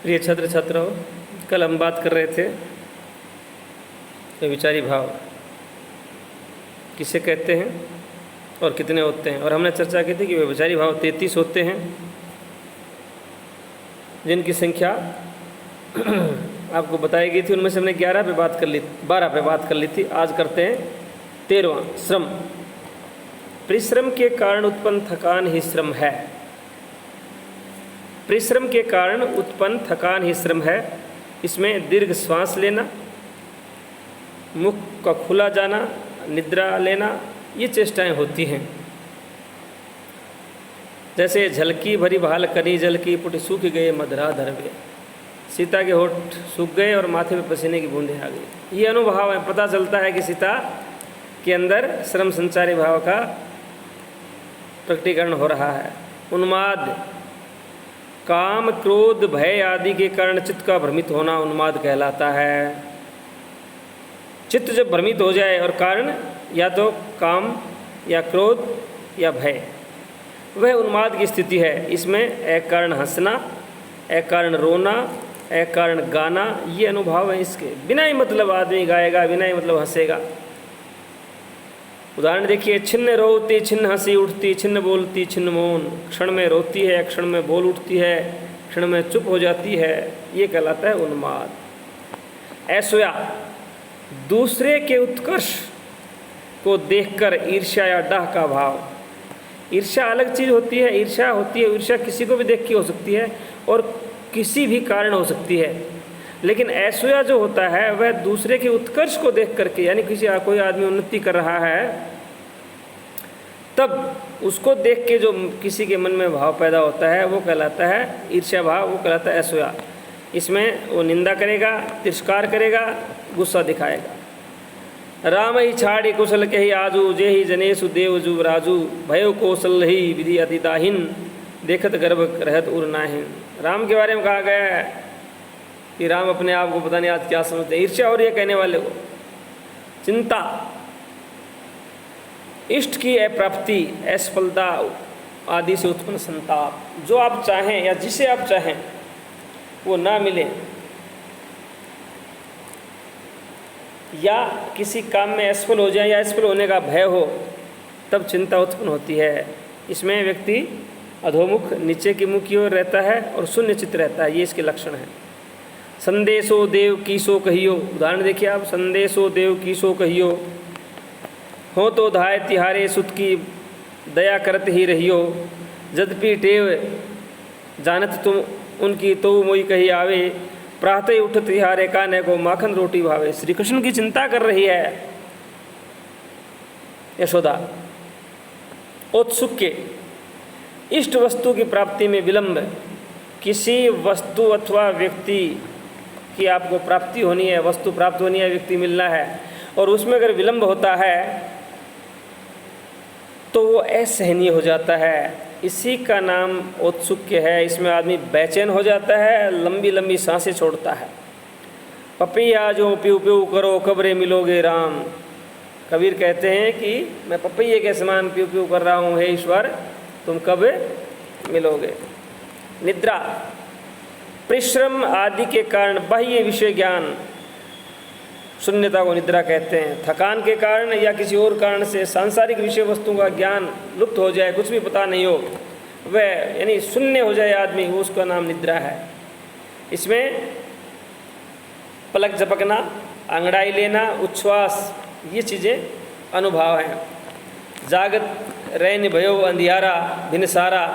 प्रिय छात्र छात्राओं, कल हम बात कर रहे थे व्यभिचारी भाव किसे कहते हैं और कितने होते हैं। और हमने चर्चा की थी कि व्यभिचारी भाव 33 होते हैं, जिनकी संख्या आपको बताई गई थी। उनमें से हमने 12 पे बात कर ली थी। आज करते हैं 13वां, श्रम। परिश्रम के कारण उत्पन्न थकान ही श्रम है। परिश्रम के कारण उत्पन्न थकान ही श्रम है। इसमें दीर्घ श्वास लेना, मुख का खुला जाना, निद्रा लेना, ये चेष्टाएं होती हैं। जैसे झलकी भरी भाल करी जल की पुट सूख गए मधरा धरवे। सीता के होठ सूख गए और माथे पे पसीने की बूंदें आ गई। ये अनुभव है, पता चलता है कि सीता के अंदर श्रम संचारी भाव का प्रकटीकरण हो रहा है। उन्माद, काम क्रोध भय आदि के कारण चित्त का भ्रमित होना उन्माद कहलाता है। चित्त जब भ्रमित हो जाए और कारण या तो काम या क्रोध या भय, वह उन्माद की स्थिति है। इसमें एक कारण हंसना, एक कारण रोना, एक कारण गाना, ये अनुभव है इसके। बिना ही मतलब आदमी गाएगा, बिना ही मतलब हंसेगा। उदाहरण देखिए, छिन्न रोती छिन्न हंसी उठती, छिन्न बोलती छिन्न मौन। क्षण में रोती है, क्षण में बोल उठती है, क्षण में चुप हो जाती है, ये कहलाता है उन्माद। ऐश्वर्या, दूसरे के उत्कर्ष को देखकर ईर्ष्या या डाह का भाव। ईर्ष्या अलग चीज़ होती है। ईर्ष्या होती है, ईर्ष्या किसी को भी देख के हो सकती है और किसी भी कारण हो सकती है। लेकिन ऐश्वर्या जो होता है वह दूसरे के उत्कर्ष को देख करके, यानी कोई आदमी उन्नति कर रहा है तब उसको देख के जो किसी के मन में भाव पैदा होता है वो कहलाता है ईर्ष्या भाव, वो कहलाता है ऐश्वर्या। इसमें वो निंदा करेगा, तिरस्कार करेगा, गुस्सा दिखाएगा। राम ही छाड़ी कुशल के ही आजू, जे ही जनेशु देव जु राजू। भयो कौशल ही विधि अतिदाहीन, देखत गर्भ रहत उर नाहिन। राम के बारे में कहा गया है कि राम अपने आप को पता नहीं आज क्या समझते। ईर्ष्या और ये कहने वाले को। चिंता, इष्ट की अप्राप्ति, असफलता आदि से उत्पन्न संताप। जो आप चाहें या जिसे आप चाहें वो ना मिले, या किसी काम में असफल हो जाए या असफल होने का भय हो, तब चिंता उत्पन्न होती है। इसमें व्यक्ति अधोमुख, नीचे की मुख की ओर रहता है और शून्य चित्त रहता है। ये इसके लक्षण हैं। संदेशो देव कीसो कहियो। उदाहरण देखिए आप, संदेशो देव कीसो कहियो। हो तो धाय तिहारे सुत की, दया करत ही रहियो। जदपि टेव जानत तुम उनकी, तो मोई कही आवे। प्रातः उठ तिहारे काने को, माखन रोटी भावे। श्री कृष्ण की चिंता कर रही है यशोदा। औत्सुक्य, इष्ट वस्तु की प्राप्ति में विलंब। किसी वस्तु अथवा व्यक्ति की आपको प्राप्ति होनी है, वस्तु प्राप्त होनी है, व्यक्ति मिलना है, और उसमें अगर विलंब होता है तो वो असहनीय हो जाता है। इसी का नाम औत्सुक्य है। इसमें आदमी बेचैन हो जाता है, लंबी लंबी सांसें छोड़ता है। पपैया जो प्यू प्यू करो, कब्रे मिलोगे राम। कबीर कहते हैं कि मैं पपैये के समान प्यू प्यू कर रहा हूँ, हे ईश्वर तुम कब मिलोगे। निद्रा, परिश्रम आदि के कारण बाह्य विषय ज्ञान, शून्यता को निद्रा कहते हैं। थकान के कारण या किसी और कारण से सांसारिक विषय वस्तुओं का ज्ञान लुप्त हो जाए, कुछ भी पता नहीं हो, वह यानी शून्य हो जाए आदमी, उसका नाम निद्रा है। इसमें पलक झपकना, अंगड़ाई लेना, उच्छ्वास, ये चीज़ें अनुभव हैं। जागत रैन भयो अंधियारा, भिन सारा,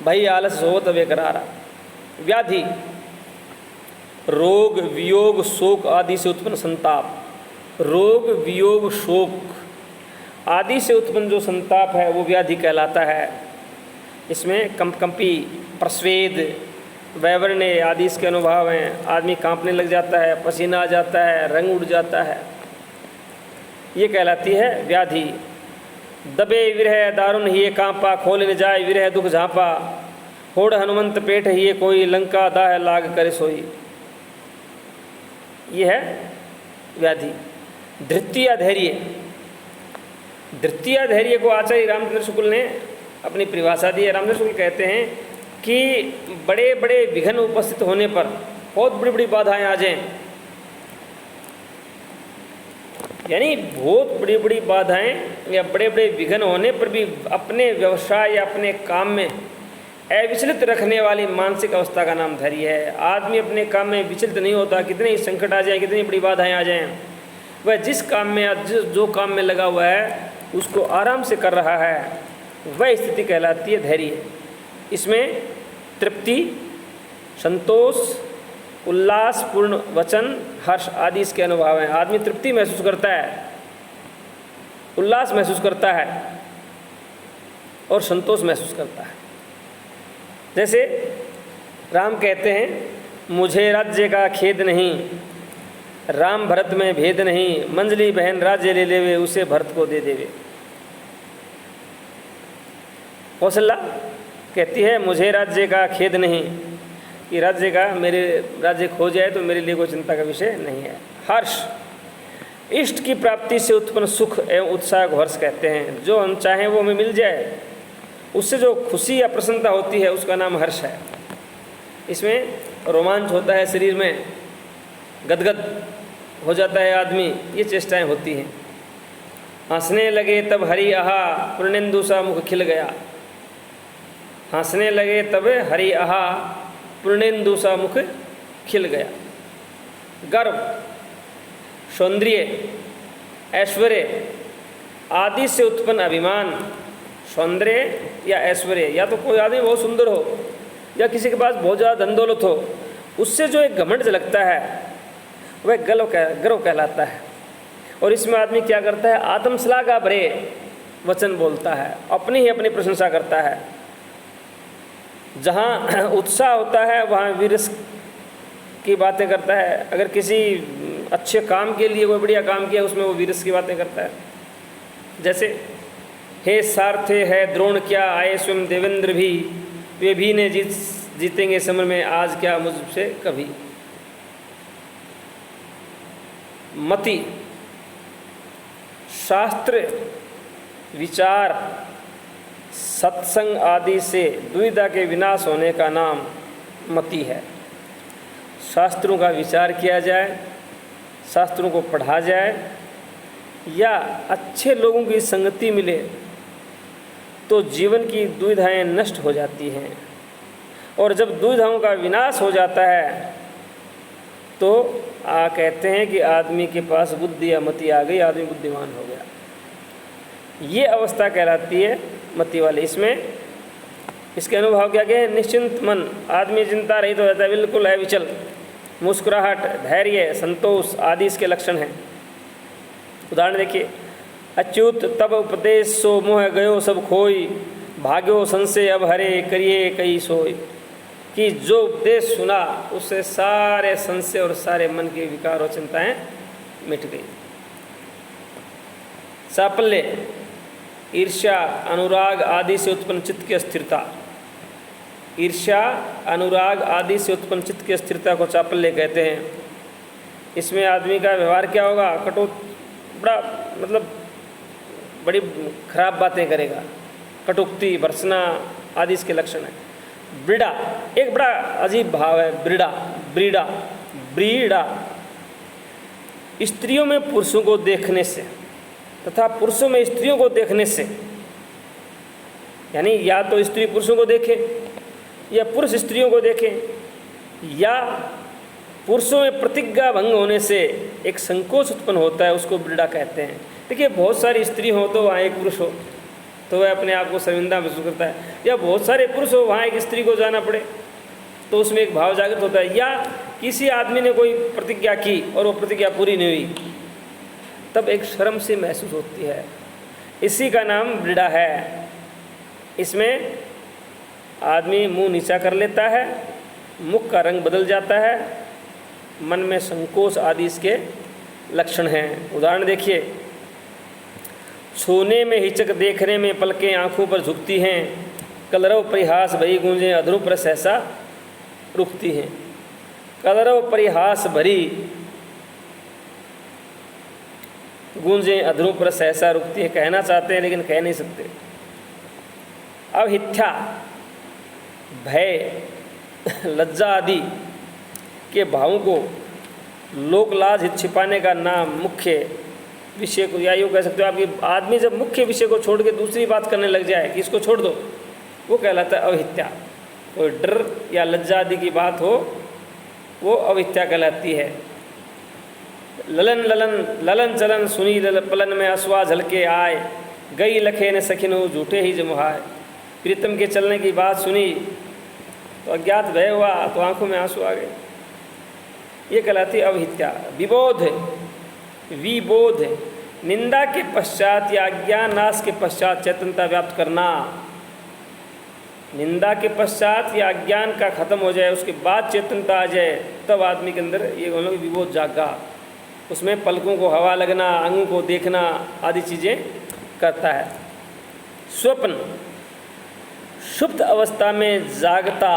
भई आलस होत बेकरारा। व्याधि, रोग वियोग शोक आदि से उत्पन्न संताप। रोग वियोग शोक आदि से उत्पन्न जो संताप है वो व्याधि कहलाता है। इसमें कंपी, प्रस्वेद, वैवरण्य आदि इसके अनुभव हैं। आदमी कांपने लग जाता है, पसीना आ जाता है, रंग उड़ जाता है, ये कहलाती है व्याधि। दबे विरह दारुण हिये कांपा, खोल न जाए विरह दुख झांपा। होड़ हनुमंत पेट हिये कोई, लंका दाह लाग करे सोई। ये है व्याधि। धृत्य धैर्य, धृत्य धैर्य को आचार्य रामचंद्र शुक्ल ने अपनी परिभाषा दी है। रामचंद्र शुक्ल कहते हैं कि बड़े बड़े विघ्न उपस्थित होने पर, बहुत बड़ी बड़ी बाधाएं आ जाएं, यानी बहुत बड़ी बड़ी बाधाएं या बड़े बड़े विघ्न होने पर भी अपने व्यवसाय या अपने काम में अविचलित रखने वाली मानसिक अवस्था का नाम धैर्य है। आदमी अपने काम में विचलित नहीं होता, कितने ही संकट आ जाए, कितनी बड़ी बाधाएं आ जाएं, वह जिस काम में या जो काम में लगा हुआ है उसको आराम से कर रहा है, वह स्थिति कहलाती है धैर्य। इसमें तृप्ति, संतोष, उल्लासपूर्ण वचन, हर्ष आदि इसके अनुभव हैं। आदमी तृप्ति महसूस करता है, उल्लास महसूस करता है और संतोष महसूस करता है। जैसे राम कहते हैं, मुझे राज्य का खेद नहीं, राम भरत में भेद नहीं, मंजली बहन राज्य ले लेवे, उसे भरत को दे देवे। कौशल्या कहती है, मुझे राज्य का खेद नहीं, कि राज्य का, मेरे राज्य खो जाए तो मेरे लिए कोई चिंता का विषय नहीं है। हर्ष, इष्ट की प्राप्ति से उत्पन्न सुख एवं उत्साह को हर्ष कहते हैं। जो हम चाहें वो हमें मिल जाए, उससे जो खुशी या प्रसन्नता होती है उसका नाम हर्ष है। इसमें रोमांच होता है, शरीर में गदगद हो जाता है आदमी, ये चेष्टाएं होती हैं। हंसने लगे तब हरि आहा, पूर्णेंदु सा मुख खिल गया। हंसने लगे तब हरि आहा, पूर्णेंदु सा मुख खिल गया। गर्व, सौंदर्य, ऐश्वर्य आदि से उत्पन्न अभिमान। सौंदर्य या ऐश्वर्य, या तो कोई आदमी बहुत सुंदर हो या किसी के पास बहुत ज़्यादा धन दौलत हो, उससे जो एक घमंड झलकता है वह गर्व कहलाता है। और इसमें आदमी क्या करता है, आत्मश्लाघा भरे वचन बोलता है, अपनी ही अपनी प्रशंसा करता है। जहाँ उत्साह होता है वहाँ वीरस की बातें करता है। अगर किसी अच्छे काम के लिए कोई बढ़िया काम किया उसमें वो वीरस की बातें करता है। जैसे हे सारथे है द्रोण क्या, आए स्वयं देवेंद्र भी, वे भी ने जीतेंगे समर में, आज क्या मुझसे कभी। मति, शास्त्र, विचार, सत्संग आदि से दुविधा के विनाश होने का नाम मति है। शास्त्रों का विचार किया जाए, शास्त्रों को पढ़ा जाए या अच्छे लोगों की संगति मिले तो जीवन की दुविधाएं नष्ट हो जाती हैं। और जब दुविधाओं का विनाश हो जाता है तो कहते हैं कि आदमी के पास बुद्धि या मति आ गई, आदमी बुद्धिमान हो गया। ये अवस्था कहलाती है मति वाली। इसमें इसके अनुभव क्या क्या है, निश्चिंत मन, आदमी चिंता रहित हो जाता है, बिल्कुल अविचल। मुस्कुराहट, धैर्य, संतोष आदि इसके लक्षण हैं। उदाहरण देखिए, अच्युत तब उपदेश सो मोह गयो सब खोई, भाग्यो संशय अब हरे करिए कई सोई। कि जो उपदेश सुना उससे सारे संशय और सारे मन के विकार और चिंताएं मिट गई। साफल्य, ईर्ष्या, अनुराग आदि से उत्पन्न चित्त की स्थिरता। ईर्ष्या, अनुराग आदि से उत्पन्न चित्त की स्थिरता को चापल्य कहते हैं। इसमें आदमी का व्यवहार क्या होगा, बड़ा मतलब बड़ी खराब बातें करेगा, कटुक्ति, भर्सना आदि इसके लक्षण हैं। ब्रीड़ा, एक बड़ा अजीब भाव है, ब्रीड़ा, ब्रीड़ा, ब्रीड़ा। स्त्रियों में पुरुषों को देखने से तथा पुरुषों में स्त्रियों को देखने से, यानी या तो स्त्री पुरुषों को देखे या पुरुष स्त्रियों को देखे, या पुरुषों में प्रतिज्ञा भंग होने से एक संकोच उत्पन्न होता है, उसको ब्रीड़ा कहते हैं। देखिए, बहुत सारी स्त्री हो तो वहाँ एक पुरुष हो तो वह अपने आप को शर्मिंदा महसूस करता है, या बहुत सारे पुरुष हो वहाँ एक स्त्री को जाना पड़े तो उसमें एक भाव जागृत होता है, या किसी आदमी ने कोई प्रतिज्ञा की और वो प्रतिज्ञा पूरी नहीं हुई तब एक शर्म सी महसूस होती है। इसी का नाम ब्रीड़ा है। इसमें आदमी मुंह नीचा कर लेता है, मुख का रंग बदल जाता है, मन में संकोच आदि इसके लक्षण हैं। उदाहरण देखिए, छूने में हिचक, देखने में पलकें आंखों पर झुकती हैं, कलरव परिहास भरी गूंजें अधरों पर सहसा रुकती हैं। कलरव परिहास भरी गूंजें अधरों पर सहसा रुकती हैं, कहना चाहते हैं लेकिन कह नहीं सकते। अब हिथ्या, भय, लज्जा आदि के भावों को लोक लाज हित छिपाने का नाम मुख्य विषय को, या यूँ कह सकते हो आपकी आदमी जब मुख्य विषय को छोड़ के दूसरी बात करने लग जाए कि इसको छोड़ दो, वो कहलाता है अविद्या। कोई डर या लज्जा आदि की बात हो वो अविद्या कहलाती है। ललन ललन ललन चलन सुनी पलन में असवा झलके आए, गई लखे न सखिनो झूठे ही जमुहाए। प्रीतम के चलने की बात सुनी तो अज्ञात भय हुआ, तो आंखों में आंसू आ गए, ये कहलाती है अविद्या। विबोध, विबोध, निंदा के पश्चात या अज्ञान नाश के पश्चात चेतनता व्याप्त करना। निंदा के पश्चात या अज्ञान का खत्म हो जाए, उसके बाद चेतनता आ जाए, तब आदमी के अंदर ये बोलो विबोध जागा। उसमें पलकों को हवा लगना, अंगों को देखना आदि चीज़ें करता है। स्वप्न, सुप्त अवस्था में जागता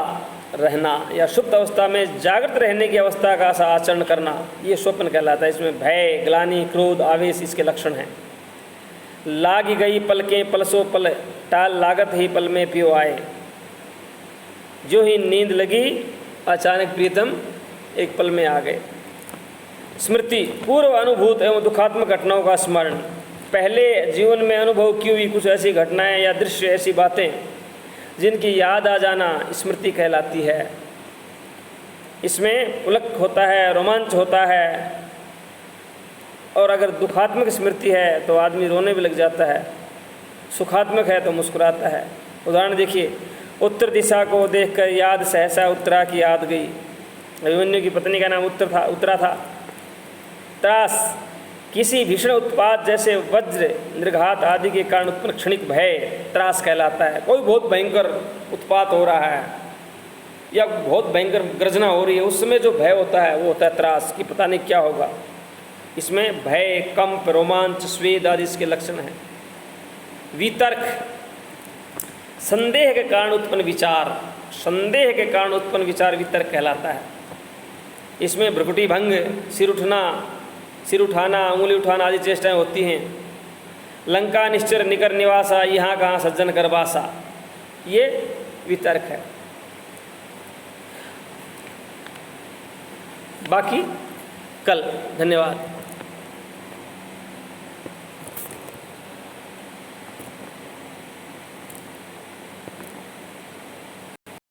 रहना या सुप्त अवस्था में जागृत रहने की अवस्था का आचरण करना, ये स्वप्न कहलाता है। इसमें भय, ग्लानि, क्रोध, आवेश इसके लक्षण हैं। लाग गई पलकें पलसो पल, टाल लागत ही पल में पियो आए। जो ही नींद लगी अचानक प्रीतम एक पल में आ गए। स्मृति, पूर्व अनुभूत एवं दुखात्मक घटनाओं का स्मरण। पहले जीवन में अनुभव की हुई कुछ ऐसी घटनाएं या दृश्य, ऐसी बातें जिनकी याद आ जाना स्मृति कहलाती है। इसमें पुलक होता है, रोमांच होता है, और अगर दुखात्मक स्मृति है तो आदमी रोने भी लग जाता है, सुखात्मक है तो मुस्कुराता है। उदाहरण देखिए, उत्तर दिशा को देखकर याद सहसा उत्तरा की याद गई। अभिमन्यु की पत्नी का नाम उत्तरा था। त्रास, किसी भीषण उत्पात जैसे वज्र, निर्घात आदि के कारण उत्पन्न क्षणिक भय त्रास कहलाता है। कोई बहुत भयंकर उत्पात हो रहा है या बहुत भयंकर गर्जना हो रही है, उस समय जो भय होता है वो होता है त्रास, कि पता नहीं क्या होगा। इसमें भय, कंप, रोमांच, स्वेद आदि इसके लक्षण हैं। वितर्क, संदेह के कारण उत्पन्न विचार, संदेह के कारण उत्पन्न विचार वितर्क कहलाता है। इसमें भ्रुकुटी भंग, सिर उठाना, उंगली उठाना आदि चेष्टाएं होती हैं। लंका निश्चर निकर निवासा, यहाँ कहाँ सज्जन कर बासा, ये वितर्क है। बाकी कल। धन्यवाद।